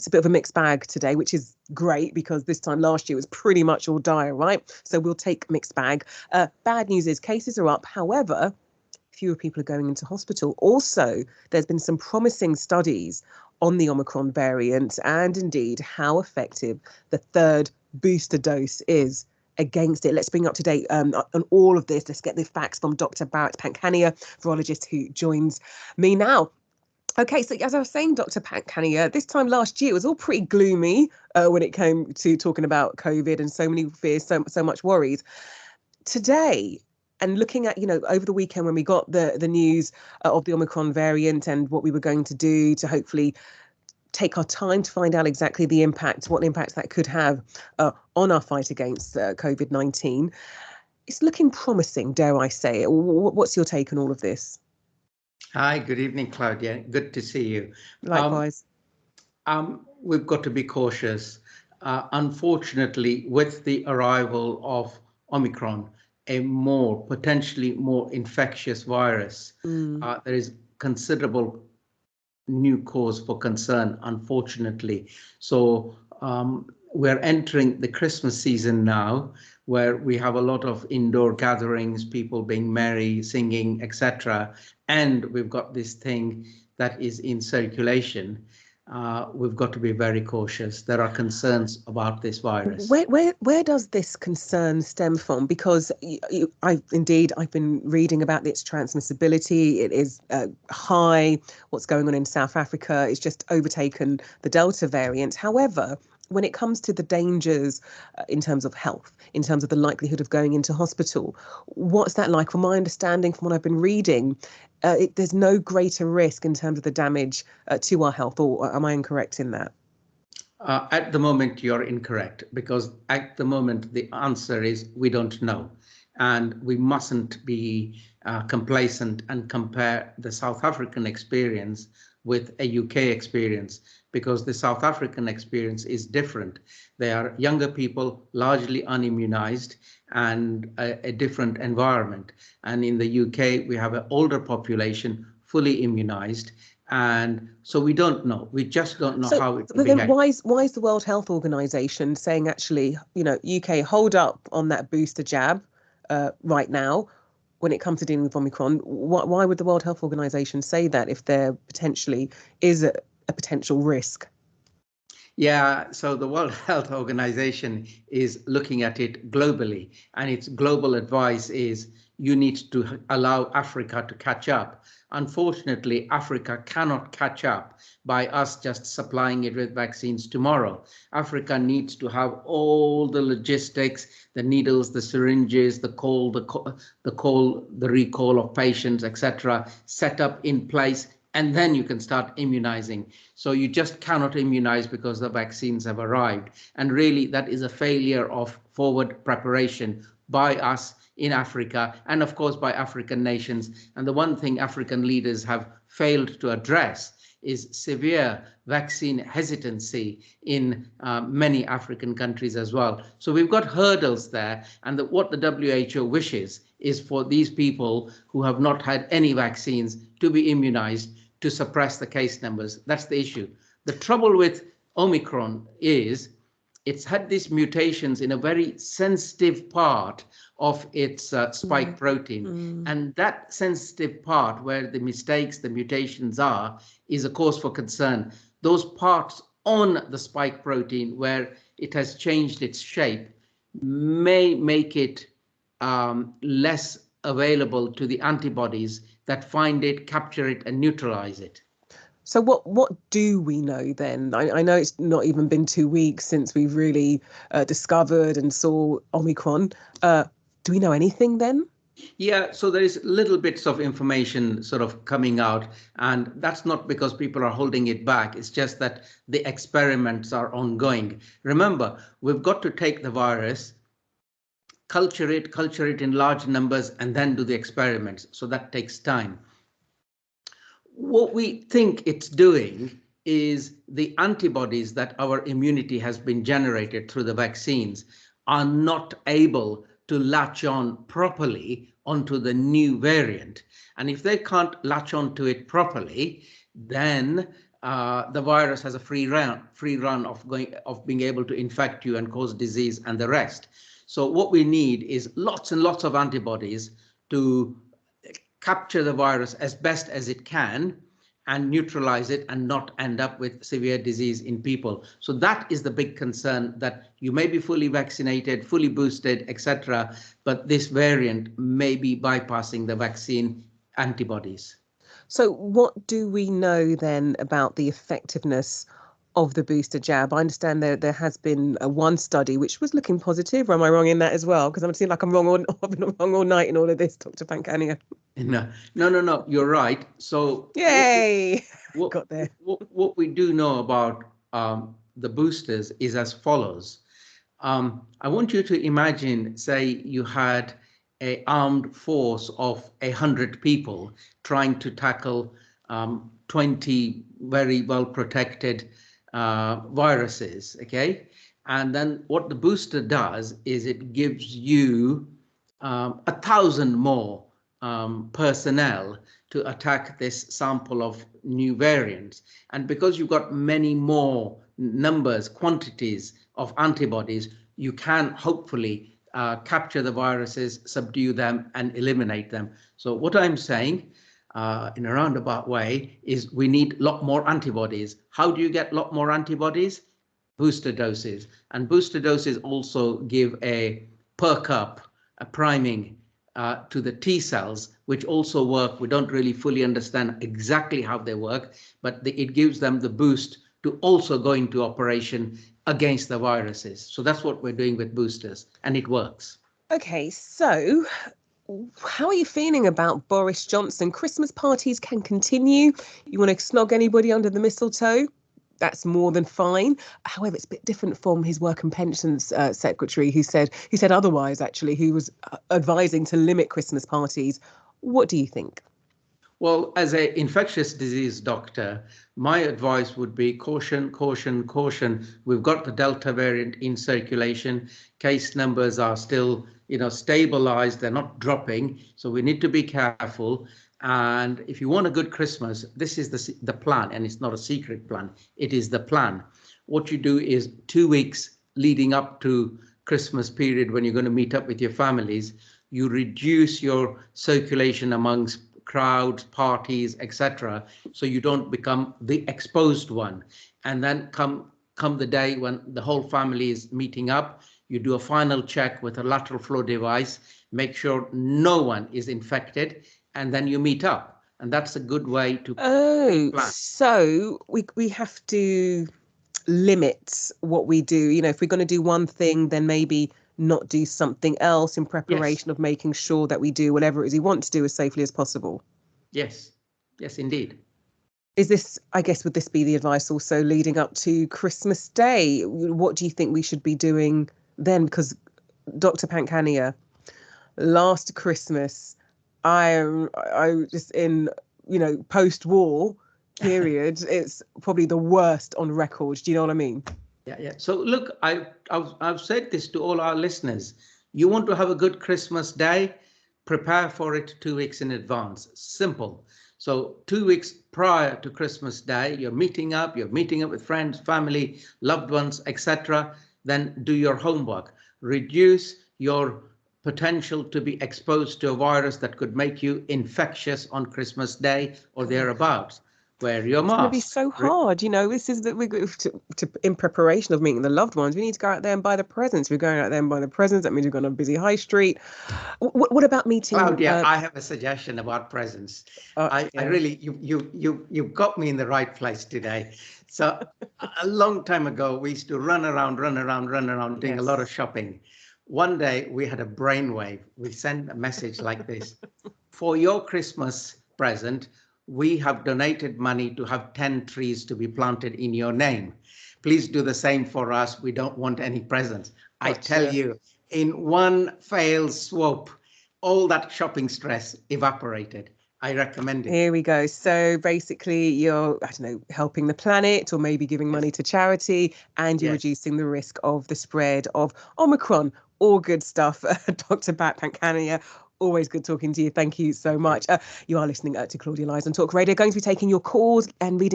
it's a bit of a mixed bag today, which is great because this time last year was pretty much all dire, right? So we'll take mixed bag. Bad news is cases are up. However, fewer people are going into hospital. Also, there's been some promising studies on the Omicron variant and indeed how effective the third booster dose is against it. Let's bring up to date on all of this. Let's get the facts from Dr. Barrett Pankania, virologist, who joins me now. Okay, so as I was saying, Dr. Pankania, this time last year it was all pretty gloomy when it came to talking about COVID and so many fears, so much worries. Today, and looking at, over the weekend when we got the news of the Omicron variant and what we were going to do to hopefully take our time to find out exactly what impact that could have on our fight against COVID-19. It's looking promising, dare I say it. What's your take on all of this? Hi, good evening, Claudia. Good to see you. Likewise. We've got to be cautious. Unfortunately, with the arrival of Omicron, a potentially more infectious virus, there is considerable new cause for concern, unfortunately. So we're entering the Christmas season now, where we have a lot of indoor gatherings, people being merry, singing, etc. And we've got this thing that is in circulation. We've got to be very cautious. There are concerns about this virus. Where does this concern stem from? Because I've been reading about its transmissibility. It is high. What's going on in South Africa is just overtaken the Delta variant. However, when it comes to the dangers in terms of health, in terms of the likelihood of going into hospital, what's that like? From my understanding, from what I've been reading, there's no greater risk in terms of the damage to our health, or am I incorrect in that? At the moment, you're incorrect, because at the moment, the answer is we don't know. And we mustn't be complacent and compare the South African experience with a UK experience, because the South African experience is different. They are younger people, largely unimmunized, and a different environment. And in the UK, we have an older population, fully immunized. And so we don't know. We just don't know how it will behave. Then why is the World Health Organization saying, actually, UK, hold up on that booster jab right now when it comes to dealing with Omicron? Why would the World Health Organization say that if there potentially is a potential risk? Yeah, so the World Health Organization is looking at it globally, and its global advice is you need to allow Africa to catch up. Unfortunately, Africa cannot catch up by us just supplying it with vaccines tomorrow. Africa needs to have all the logistics, the needles, the syringes, the recall of patients, etc., set up in place, and then you can start immunizing. So you just cannot immunize because the vaccines have arrived. And really, that is a failure of forward preparation by us in Africa, and of course by African nations. And the one thing African leaders have failed to address is severe vaccine hesitancy in many African countries as well. So we've got hurdles there, and what the WHO wishes is for these people who have not had any vaccines to be immunized to suppress the case numbers. That's the issue. The trouble with Omicron is it's had these mutations in a very sensitive part of its spike protein. And that sensitive part where the mistakes, the mutations are, is a cause for concern. Those parts on the spike protein where it has changed its shape may make it less available to the antibodies that find it, capture it, and neutralize it. So what do we know then? I know it's not even been 2 weeks since we've really discovered and saw Omicron. Do we know anything then? Yeah, so there is little bits of information sort of coming out, and that's not because people are holding it back. It's just that the experiments are ongoing. Remember, we've got to take the virus, culture it in large numbers, and then do the experiments. So that takes time. What we think it's doing is the antibodies that our immunity has been generated through the vaccines are not able to latch on properly onto the new variant. And if they can't latch onto it properly, then the virus has a free run of being able to infect you and cause disease and the rest. So what we need is lots and lots of antibodies to capture the virus as best as it can and neutralize it and not end up with severe disease in people. So that is the big concern, that you may be fully vaccinated, fully boosted, etc., but this variant may be bypassing the vaccine antibodies. So what do we know then about the effectiveness of the booster jab? I understand there has been one study which was looking positive. Or am I wrong in that as well? Because I'm seeing like I'm wrong I've been wrong all night in all of this, Dr. Pankania. No, you're right. So yay, got there. What we do know about the boosters is as follows. I want you to imagine, say you had an armed force of 100 people trying to tackle 20 very well protected viruses, okay? And then what the booster does is it gives you 1,000 more personnel to attack this sample of new variants. And because you've got many more quantities of antibodies, you can hopefully capture the viruses, subdue them, and eliminate them. So what I'm saying in a roundabout way is we need a lot more antibodies. How do you get a lot more antibodies? Booster doses. And booster doses also give a perk up, a priming to the T cells, which also work. We don't really fully understand exactly how they work, but it gives them the boost to also go into operation against the viruses. So that's what we're doing with boosters, and it works. Okay, so how are you feeling about Boris Johnson? Christmas parties can continue. You want to snog anybody under the mistletoe? That's more than fine. However, it's a bit different from his Work and Pensions secretary, who said otherwise, actually, who was advising to limit Christmas parties. What do you think? Well, as an infectious disease doctor, my advice would be caution, caution, caution. We've got the Delta variant in circulation. Case numbers are still, stabilized. They're not dropping. So we need to be careful. And if you want a good Christmas, this is the plan, and it's not a secret plan. It is the plan. What you do is 2 weeks leading up to Christmas period, when you're going to meet up with your families, you reduce your circulation amongst crowds, parties, etc., so you don't become the exposed one. And then come the day when the whole family is meeting up, you do a final check with a lateral flow device, make sure no one is infected, and then you meet up. And that's a good way to plan. So we have to limit what we do. If we're going to do one thing, then maybe not do something else in preparation of making sure that we do whatever it is we want to do as safely as possible. Yes, indeed. Is this, I guess, would this be the advice also leading up to Christmas Day? What do you think we should be doing then? Because Dr. Pankania, last Christmas, I just in, post-war period, it's probably the worst on record. Do you know what I mean? Yeah. So look, I've said this to all our listeners. You want to have a good Christmas Day, prepare for it 2 weeks in advance. Simple. So 2 weeks prior to Christmas Day, you're meeting up with friends, family, loved ones, etc. Then do your homework. Reduce your potential to be exposed to a virus that could make you infectious on Christmas Day or thereabouts. Wear your mask. It's going to be so hard. This is that we're in preparation of meeting the loved ones. We need to go out there and buy the presents. We're going out there and buy the presents. That means we're going on a busy high street. What about meeting? Claudia, I have a suggestion about presents. I really, you've got me in the right place today. So a long time ago, we used to run around, doing a lot of shopping. One day we had a brainwave. We sent a message like this: for your Christmas present, we have donated money to have 10 trees to be planted in your name. Please do the same for us. We don't want any presents. I tell you, in one fell swoop, all that shopping stress evaporated. I recommend it. Here we go. So basically you're, helping the planet, or maybe giving money to charity, and you're reducing the risk of the spread of Omicron. All good stuff. Dr. Pankania, always good talking to you. Thank you so much. You are listening to Claudia, Liza on Talk Radio. Going to be taking your calls and reading